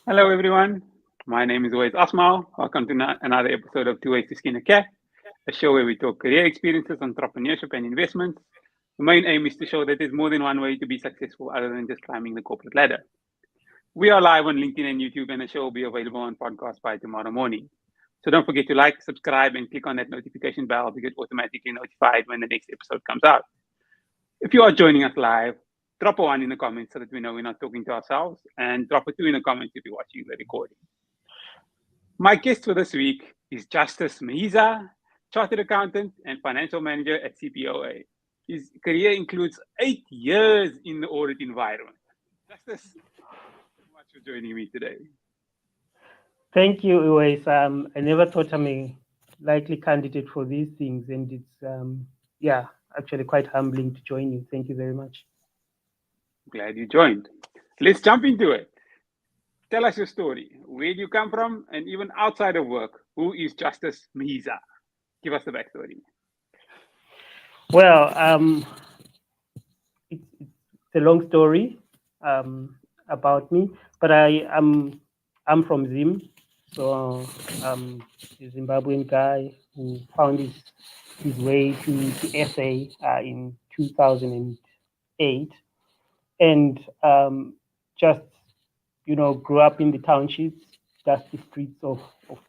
Hello, everyone. My name is always Asmal. Welcome to another episode of Tooways to Skin a Cat, a show where we talk career experiences, entrepreneurship, and investments. The main aim is to show that there's more than one way to be successful other than just climbing the corporate ladder. We are live on LinkedIn and YouTube, and the show will be available on podcast by tomorrow morning. So don't forget to like, subscribe, and click on that notification bell to get automatically notified when the next episode comes out. If you are joining us live, drop a one in the comments so that we know we're not talking to ourselves, and drop a two in the comments if you're watching the recording. My guest for this week is Justice Mhizha, Chartered Accountant and Financial Manager at CPOA. His career includes 8 years in the audit environment. Justice, thank you so much for joining me today. Thank you, Uwais. I never thought I'm a likely candidate for these things, and it's actually quite humbling to join you. Thank you very much. Glad you joined. Let's jump into it. Tell us your story. Where do you come from? And even outside of work, who is Justice Mhizha? Give us the backstory. Well, it's a long story about me, but I'm from Zim, so a Zimbabwean guy who found his way to SA in 2008, and just grew up in the townships, dusty streets of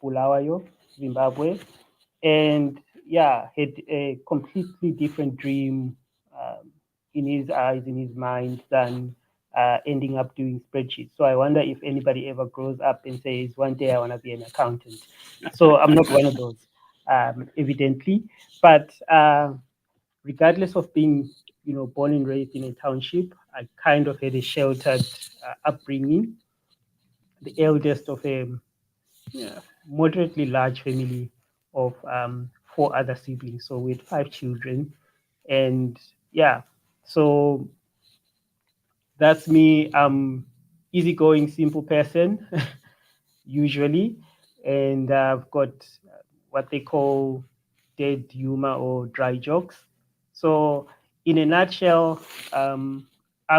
Bulawayo, Zimbabwe, and had a completely different dream in his eyes, in his mind, than ending up doing spreadsheets. So I wonder if anybody ever grows up and says, one day I want to be an accountant. So I'm not one of those, evidently. But regardless of being, born and raised in a township, I kind of had a sheltered upbringing, the eldest of a moderately large family of four other siblings. So we had five children, and so that's me. Easygoing, simple person, usually, and I've got what they call dead humor or dry jokes. So, in a nutshell, I'm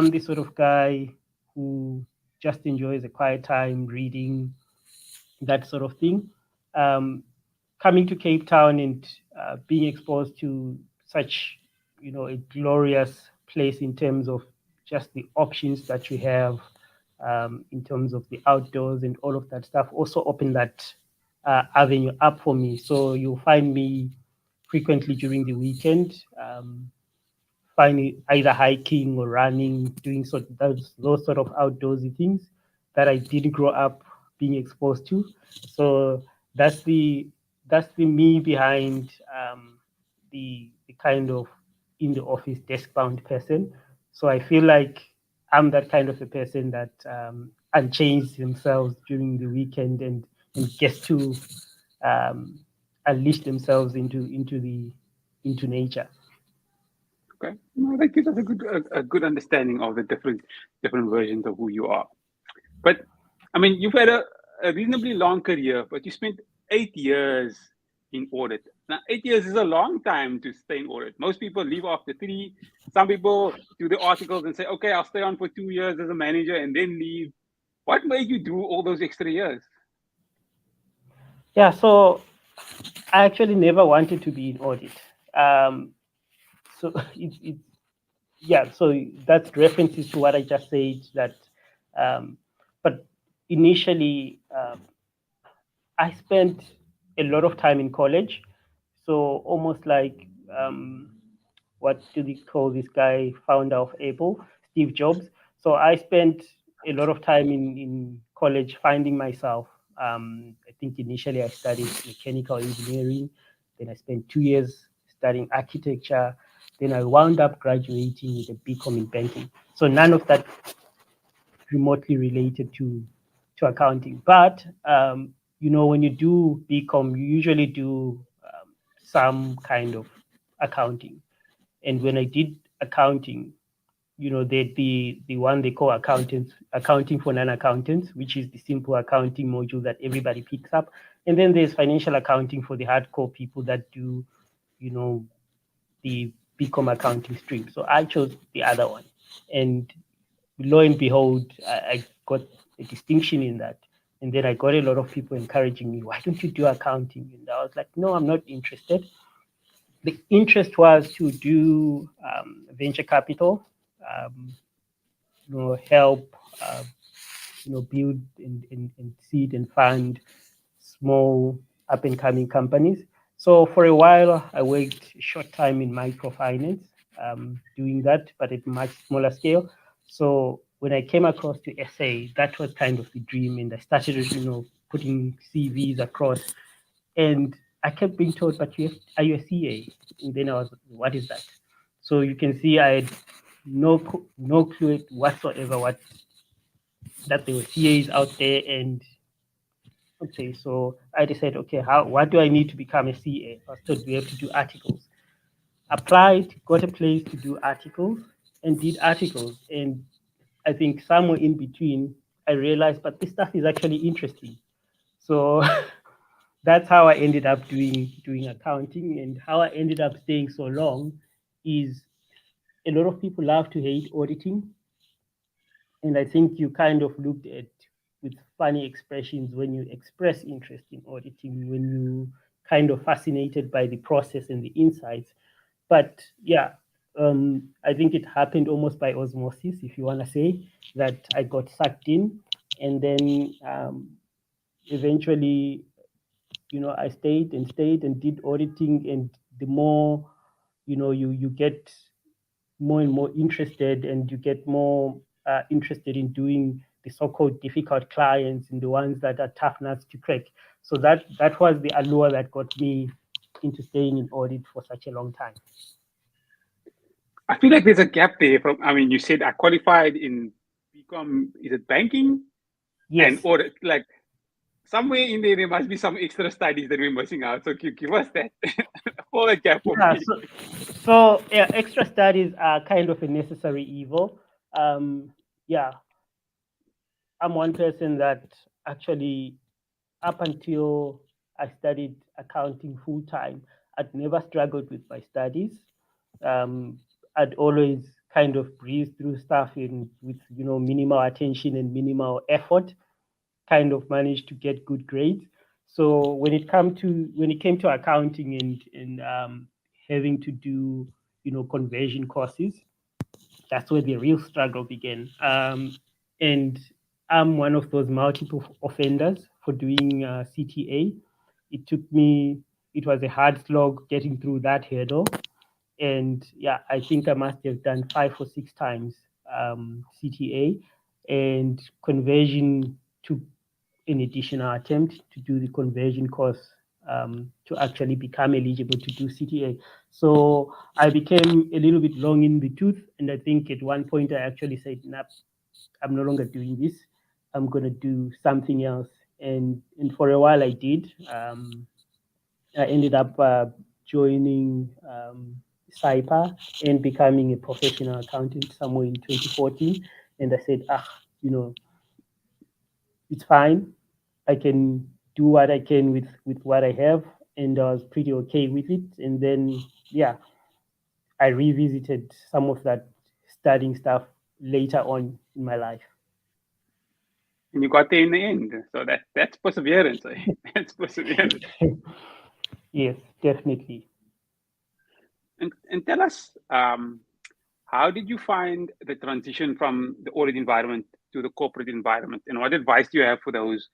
the sort of guy who just enjoys a quiet time reading, that sort of thing. Um, Coming to Cape Town and being exposed to such, a glorious place in terms of just the options that you have, in terms of the outdoors and all of that stuff, also opened that avenue up for me. So you'll find me frequently during the weekend, finding either hiking or running, doing those sort of outdoorsy things that I didn't grow up being exposed to. So that's the that's the me behind the kind of in the office desk bound person. So I feel like I'm that kind of a person that unchains themselves during the weekend and gets to um, unleash themselves into nature. Okay, no, that gives us a good understanding of the different versions of who you are. But I mean, you've had a reasonably long career, but you spent 8 years in audit. Now, 8 years is a long time to stay in audit. Most people leave after three. Some people do the articles and say, okay, I'll stay on for 2 years as a manager and then leave. What made you do all those extra years? Yeah, so I actually never wanted to be in audit. Um, so so that's references to what I just said. Um, but initially, I spent a lot of time in college, so almost like what do they call this guy, founder of Apple, Steve Jobs. So I spent a lot of time in college finding myself. I think initially I studied mechanical engineering, then I spent 2 years studying architecture, then I wound up graduating with a BCom in banking. So none of that remotely related to accounting. But when you do BCom, you usually do some kind of accounting. And when I did accounting, the one they call accountants, accounting for non-accountants, which is the simple accounting module that everybody picks up. And then there's financial accounting for the hardcore people that do, you know, the BCom accounting stream. So I chose the other one. And lo and behold, I got a distinction in that. And then I got a lot of people encouraging me, why don't you do accounting? And I was like, no, I'm not interested. The interest was to do venture capital, help, build and seed and fund small up and coming companies. So for a while, I worked a short time in microfinance, doing that, but at much smaller scale. So when I came across to SA, that was kind of the dream, and I started, putting CVs across, and I kept being told, "But are you a CA?" And then I was, "What is that?" So you can see I had no clue whatsoever what that there were CAs out there, and okay, so I decided, okay, what do I need to become a CA? I was told we have to do articles. Applied, got a place to do articles, and did articles. And I think somewhere in between, I realized, but this stuff is actually interesting. So that's how I ended up doing accounting, and how I ended up staying so long is a lot of people love to hate auditing, and I think you kind of looked at with funny expressions when you express interest in auditing, when you kind of fascinated by the process and the insights. But yeah, I think it happened almost by osmosis, if you want to say, that I got sucked in, and then eventually, I stayed and did auditing, and the more, you get more and more interested, and you get more interested in doing the so-called difficult clients and the ones that are tough nuts to crack. So that was the allure that got me into staying in audit for such a long time. I feel like there's a gap there. I mean, you said I qualified in BCom, is it banking and Yes. audit? Like somewhere in there must be some extra studies that we're missing out. So give us that, all that gap for Yeah. me. So yeah, extra studies are kind of a necessary evil. Yeah, I'm one person that actually, up until I studied accounting full time, I'd never struggled with my studies. Um, I'd always kind of breeze through stuff in with minimal attention and minimal effort, kind of managed to get good grades. So when it came to accounting and having to do conversion courses, that's where the real struggle began. And I'm one of those multiple offenders for doing CTA. It was a hard slog getting through that hurdle. And yeah, I think I must have done 5 or 6 times CTA, and conversion took an additional attempt to do the conversion course to actually become eligible to do CTA. So I became a little bit long in the tooth, and I think at one point I actually said, "Nah, I'm no longer doing this. I'm gonna do something else." And for a while I did. I ended up joining CYPA and becoming a professional accountant somewhere in 2014. And I said, it's fine. I can do what I can with what I have, and I was pretty okay with it. And then yeah, I revisited some of that studying stuff later on in my life. And you got there in the end. So that's perseverance. Eh? That's perseverance. Yes, definitely. And tell us, how did you find the transition from the audit environment to the corporate environment? And what advice do you have for those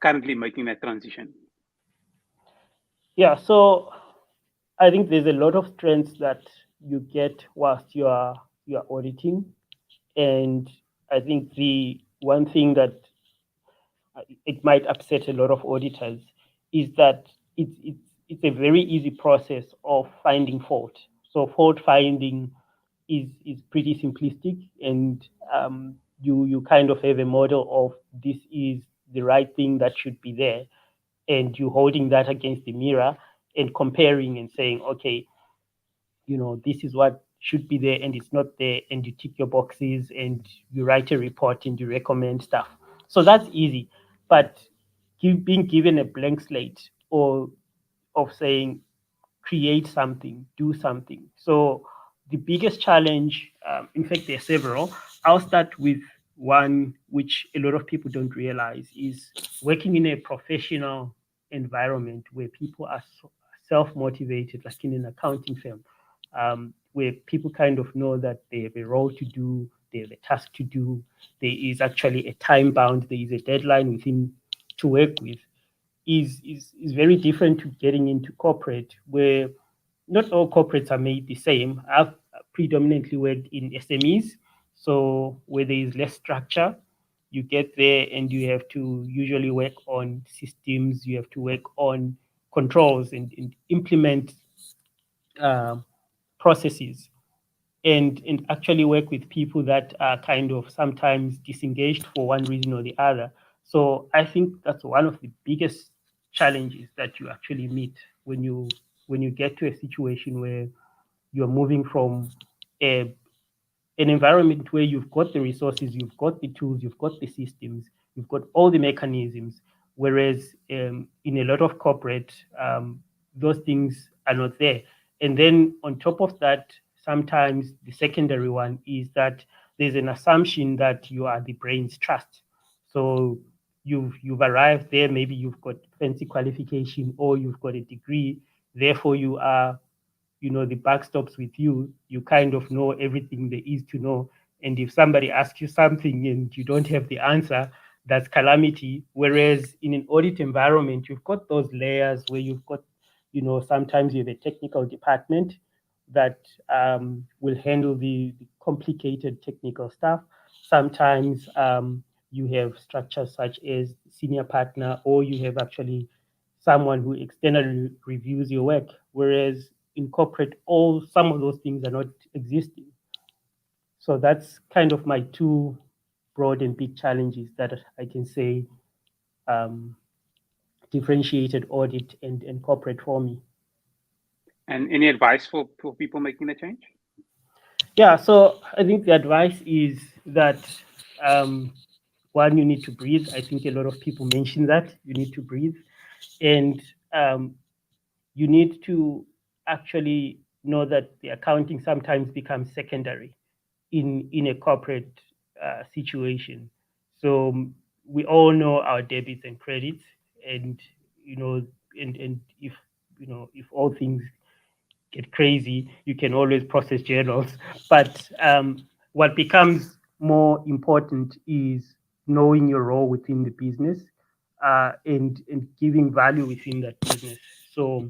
currently making that transition? Yeah, so I think there's a lot of strengths that you get whilst you are auditing, and I think the one thing that it might upset a lot of auditors is that it's a very easy process of finding fault. So fault finding is pretty simplistic, and you kind of have a model of this is the right thing that should be there, and you holding that against the mirror and comparing and saying, okay, this is what should be there and it's not there, and you tick your boxes and you write a report and you recommend stuff. So that's easy. But being given a blank slate, or of saying create something, do something. So the biggest challenge, in fact, there are several. I'll start with one which a lot of people don't realize is working in a professional environment where people are self-motivated, like in an accounting firm, where people kind of know that they have a role to do, they have a task to do, there is actually a time bound, there is a deadline within to work with, is very different to getting into corporate, where not all corporates are made the same. I've predominantly worked in SMEs, so where there is less structure, you get there and you have to usually work on systems, you have to work on controls and implement um, processes and actually work with people that are kind of sometimes disengaged for one reason or the other. So I think that's one of the biggest challenges that you actually meet when you get to a situation where you're moving from a an environment where you've got the resources, you've got the tools, you've got the systems, you've got all the mechanisms. Whereas in a lot of corporate, those things are not there. And then on top of that, sometimes the secondary one is that there's an assumption that you are the brain's trust. So you've arrived there, maybe you've got fancy qualification or you've got a degree, therefore you are, the buck stops with you. You kind of know everything there is to know. And if somebody asks you something and you don't have the answer, that's calamity. Whereas in an audit environment, you've got those layers where you've got, sometimes you have a technical department that will handle the complicated technical stuff. Sometimes you have structures such as senior partner, or you have actually someone who externally reviews your work. Whereas in corporate, all some of those things are not existing. So that's kind of my two broad and big challenges that I can say um, differentiated audit and corporate for me. And any advice for people making the change? Yeah, so I think the advice is that um, one, you need to breathe. I think a lot of people mention that you need to breathe, and you need to actually know that the accounting sometimes becomes secondary in a corporate situation. So we all know our debits and credits, and you know, and if if all things get crazy, you can always process journals. But what becomes more important is knowing your role within the business and giving value within that business. So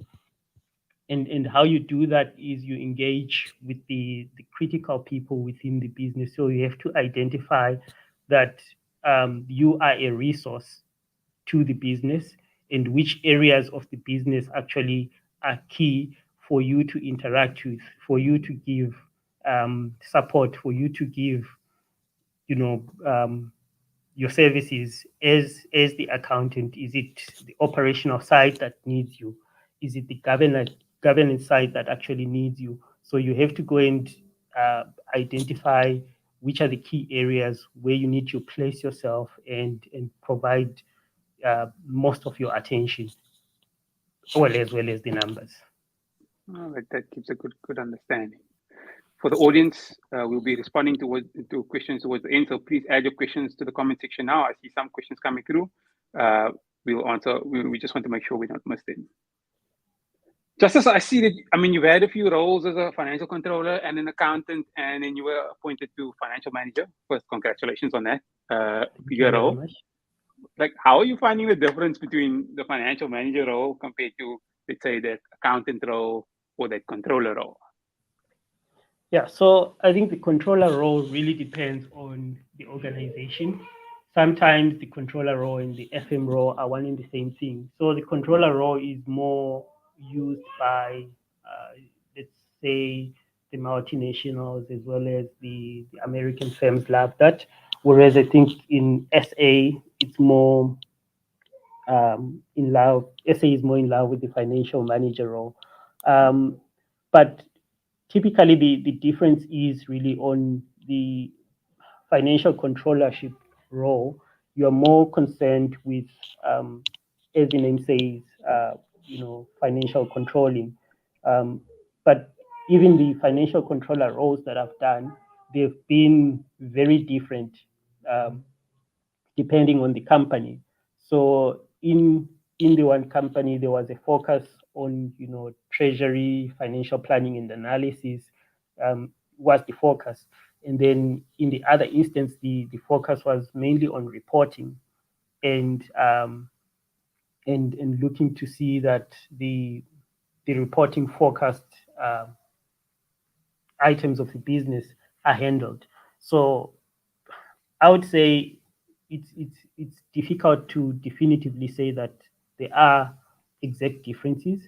and how you do that is you engage with the critical people within the business. So you have to identify that you are a resource to the business and which areas of the business actually are key for you to interact with, for you to give support, for you to give, you know, your services as the accountant. Is it the operational side that needs you? Is it the governance side that actually needs you? So you have to go and identify which are the key areas where you need to place yourself and provide most of your attention, well as the numbers. All right, that gives a good understanding. For the audience, we'll be responding to questions towards the end. So please add your questions to the comment section now. I see some questions coming through. We'll answer. We just want to make sure we don't miss them. Justice, I see that. I mean, you've had a few roles as a financial controller and an accountant, and then you were appointed to financial manager. First, congratulations on that. Thank you Your very role. much. Like, how are you finding the difference between the financial manager role compared to, let's say, that accountant role or that controller role? Yeah, so I think the controller role really depends on the organization. Sometimes the controller role and the FM role are one and the same thing. So the controller role is more used by, let's say, the multinationals as well as the American firms love that. Whereas I think in SA, it's more in love, SA is more in love with the financial manager role. But typically the difference is really on the financial controllership role. You're more concerned with, as the name says, financial controlling. Um, but even the financial controller roles that I've done, they've been very different um, depending on the company. So in the one company, there was a focus on treasury, financial planning, and analysis was the focus. And then in the other instance, the focus was mainly on reporting and and looking to see that the reporting focused items of the business are handled. So I would say it's difficult to definitively say that there are exact differences,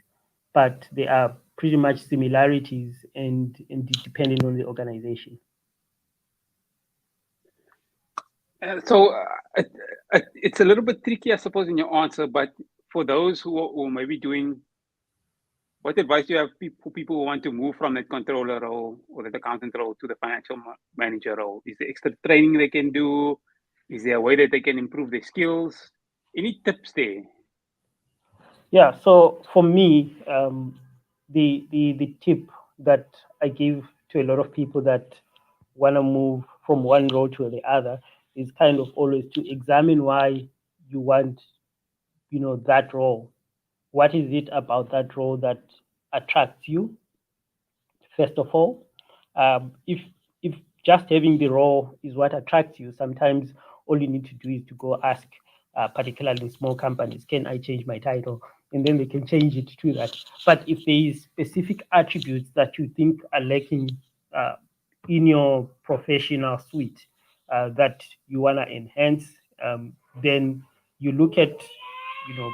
but there are pretty much similarities and depending on the organization. It's a little bit tricky, I suppose, in your answer, but for those who may be doing, what advice do you have for people who want to move from that controller role or that accountant role to the financial manager role? Is there extra training they can do? Is there a way that they can improve their skills? Any tips there? Yeah. So for me, the tip that I give to a lot of people that want to move from one role to the other is kind of always to examine why you want that role. What is it about that role that attracts you? First of all, if just having the role is what attracts you, sometimes all you need to do is to go ask, particularly in small companies, can I change my title? And then they can change it to that. But if there is specific attributes that you think are lacking uh, in your professional suite that you want to enhance, then you look at, you know,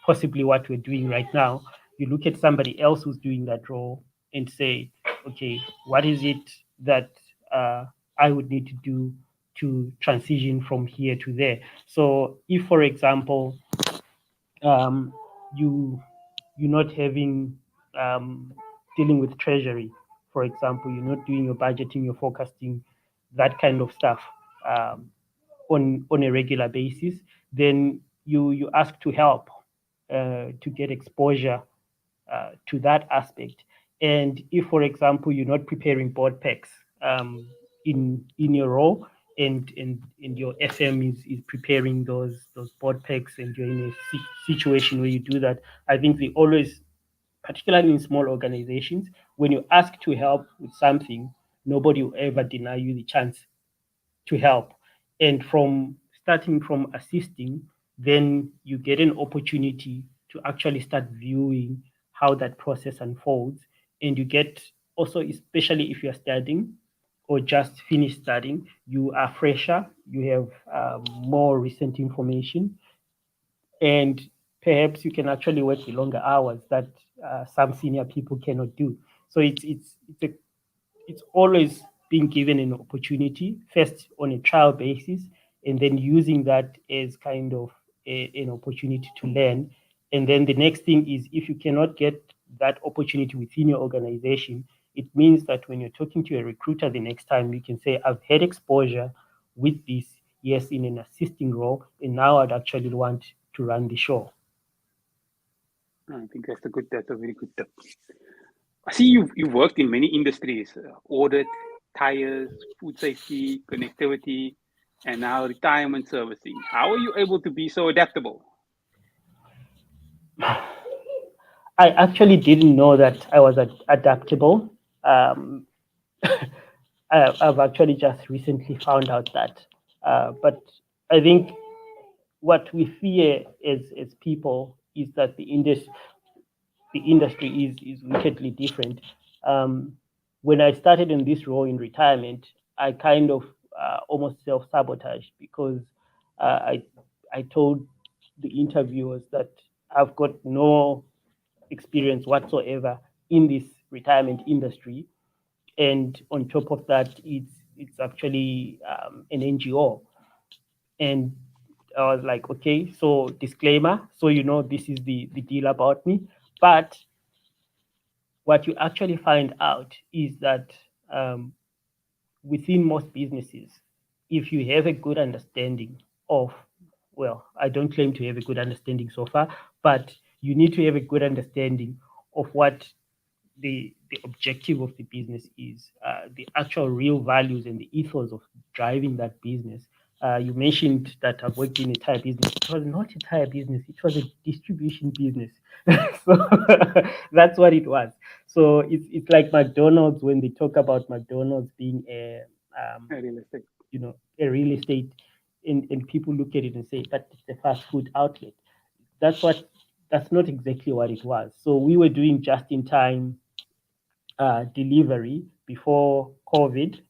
possibly what we're doing right now. You look at somebody else who's doing that role and say, okay, what is it that I would need to do to transition from here to there? So, if, for example, um, you you're not having dealing with treasury, for example, you're not doing your budgeting, your forecasting, that kind of stuff on a regular basis, then you ask to help to get exposure to that aspect. And if, for example, you're not preparing board packs in your role, and your FM is preparing those board packs, and you're in a situation where you do that, I think they always, particularly in small organizations, when you ask to help with something, nobody will ever deny you the chance to help. And from starting from assisting, then you get an opportunity to actually start viewing how that process unfolds. And you get also, especially if you're studying or just finished studying, you are fresher, you have more recent information, and perhaps you can actually work the longer hours that some senior people cannot do. So it's always being given an opportunity, first on a trial basis, and then using that as kind of an opportunity to learn. And then the next thing is, if you cannot get that opportunity within your organization, it means that when you're talking to a recruiter the next time, you can say, I've had exposure with this, yes, in an assisting role, and now I'd actually want to run the show. I think that's a very good tip. I see you've worked in many industries, audit, tires, food safety, connectivity, and now retirement servicing. How are you able to be so adaptable? I actually didn't know that I was adaptable. Um, I've actually just recently found out that. But I think what we fear as people is that the industry is wickedly different. Um, when I started in this role in retirement, I kind of almost self sabotaged because I told the interviewers that I've got no experience whatsoever in this retirement industry, and on top of that, it's actually an NGO. And I was like, okay, so disclaimer, so this is the deal about me. But what you actually find out is that within most businesses, if you have a good understanding of, well, I don't claim to have a good understanding so far, but you need to have a good understanding of what the objective of the business is, the actual real values and the ethos of driving that business. You mentioned that I've worked in a tire business. It was not a tire business, it was a distribution business. So that's what it was. So it's like McDonald's when they talk about McDonald's being um, Realistic. a real estate, and people look at it and say, but it's a fast food outlet. That's what that's not exactly what it was. So we were doing just in time delivery before COVID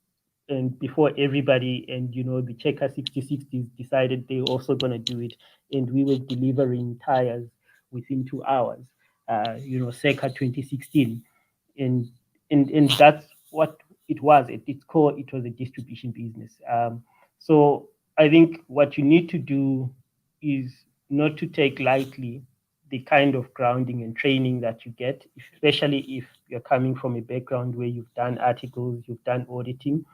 and before everybody and the Checker 6060s decided they also going to do it, and we were delivering tires within 2 hours, circa 2016, and and that's what it was. At its core, it was a distribution business. So I think what you need to do is not to take lightly the kind of grounding and training that you get, especially if you're coming from a background where you've done articles, you've done auditing,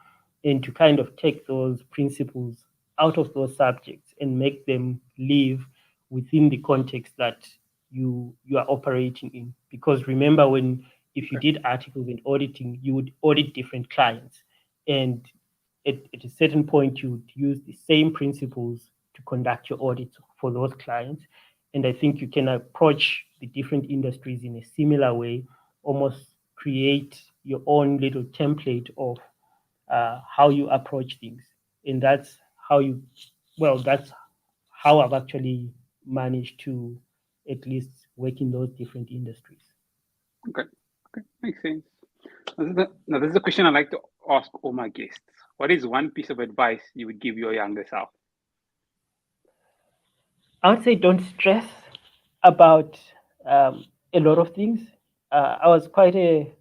and to kind of take those principles out of those subjects and make them live within the context that you are operating in. Because remember, when if you Okay. did articles and auditing, you would audit different clients, and at a certain point you would use the same principles to conduct your audits for those clients. And I think you can approach the different industries in a similar way, almost create your own little template of how you approach things. And that's how you, well, that's how I've actually managed to at least work in those different industries. Okay. Okay. Makes sense. Now, this is a question I like to ask all my guests. What is one piece of advice you would give your younger self? I would say don't stress about a lot of things. I was quite a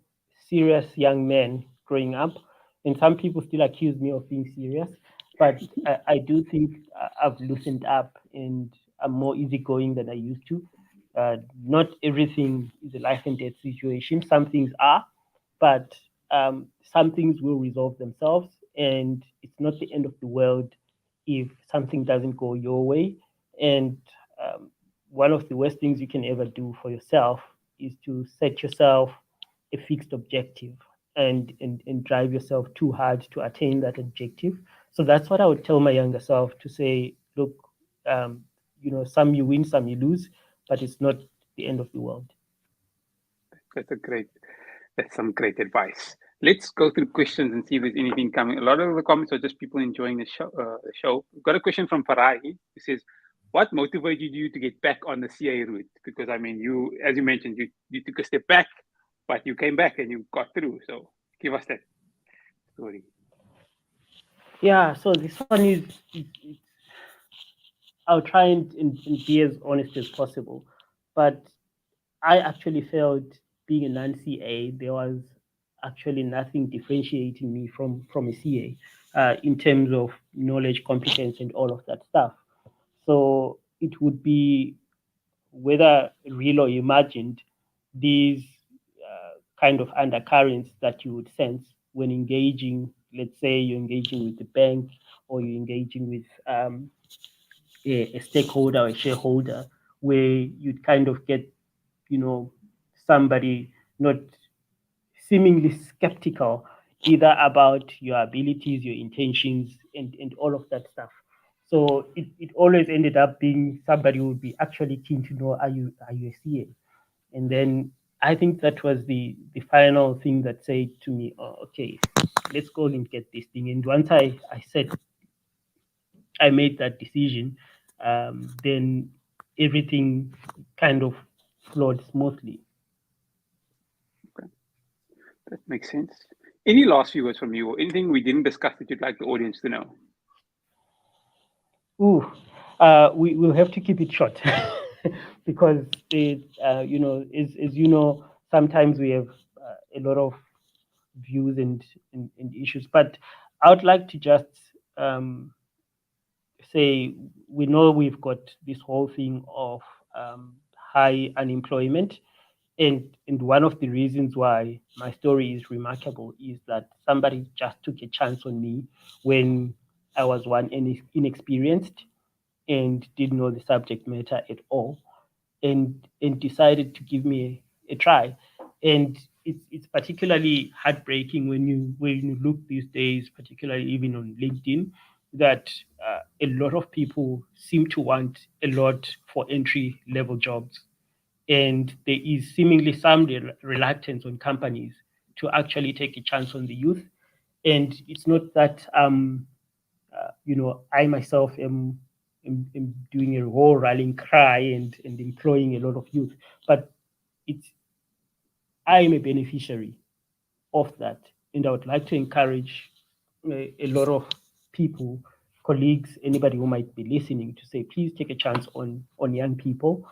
serious young man growing up, and some people still accuse me of being serious. But I do think I've loosened up and I'm more easygoing than I used to. Not everything is a life and death situation. Some things are, but some things will resolve themselves, and it's not the end of the world if something doesn't go your way. And um, one of the worst things you can ever do for yourself is to set yourself a fixed objective and drive yourself too hard to attain that objective. So that's what I would tell my younger self, to say, look, um, some you win, some you lose, but it's not the end of the world. That's a great. That's some great advice. Let's go through questions and see if there's anything coming. A lot of the comments are just people enjoying the show. We've got a question from Farahi who says, "What motivated you to get back on the CA route? Because I mean, you, as you mentioned, you took a step back, but you came back and you got through. So give us that story." Yeah, so this one is, I'll try and be as honest as possible. But I actually felt, being a non-CA, there was actually nothing differentiating me from a CA in terms of knowledge, competence, and all of that stuff. So it would be, whether real or imagined, these kind of undercurrents that you would sense when engaging. Let's say you're engaging with the bank, or you're engaging with a stakeholder or a shareholder, where you'd kind of get, you know, somebody not seemingly skeptical either about your abilities, your intentions, and all of that stuff. So it always ended up being somebody who would be actually keen to know, are you a CA? And then I think that was the final thing that said to me, oh, okay, let's go and get this thing. And once I said, I made that decision, then everything kind of flowed smoothly. Okay, that makes sense. Any last few words from you, or anything we didn't discuss that you'd like the audience to know? Ooh, we will have to keep it short because as you know, sometimes we have a lot of views and issues. But I would like to just um, say, we know we've got this whole thing of high unemployment. And one of the reasons why my story is remarkable is that somebody just took a chance on me when I was inexperienced and didn't know the subject matter at all, and decided to give me a try. And it's particularly heartbreaking when you look these days, particularly even on LinkedIn, that a lot of people seem to want a lot for entry level jobs, and there is seemingly some reluctance on companies to actually take a chance on the youth. And it's not that I myself am doing a whole rallying cry and employing a lot of youth, but it's I'm a beneficiary of that, and I would like to encourage a lot of people, colleagues, anybody who might be listening, to say, please take a chance on young people,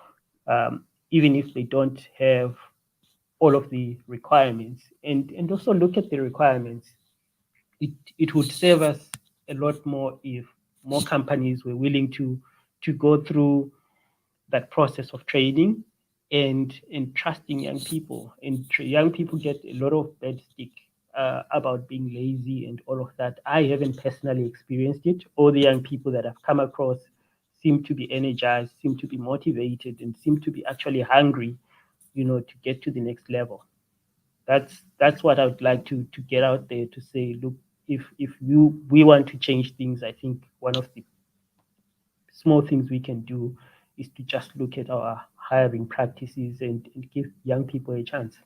even if they don't have all of the requirements, and also look at the requirements. It would save us a lot more if more companies were willing to go through that process of training and trusting young people. And young people get a lot of bad stick about being lazy and all of that. I haven't personally experienced it. All the young people that I've come across seem to be energized, seem to be motivated, and seem to be actually hungry, to get to the next level. That's what I would like to get out there to say, look, if we want to change things, I think one of the small things we can do is to just look at our hiring practices and give young people a chance.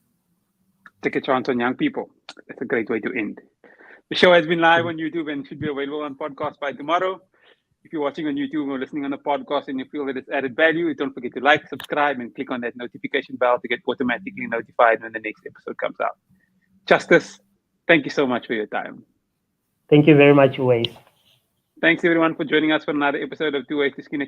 Take a chance on young people. That's a great way to end. The show has been live on YouTube and should be available on podcast by tomorrow. If you're watching on YouTube or listening on the podcast and you feel that it's added value, don't forget to like, subscribe, and click on that notification bell to get automatically notified when the next episode comes out. Justice, thank you so much for your time. Thank you very much, Tooways. Thanks everyone for joining us for another episode of Tooways to Skin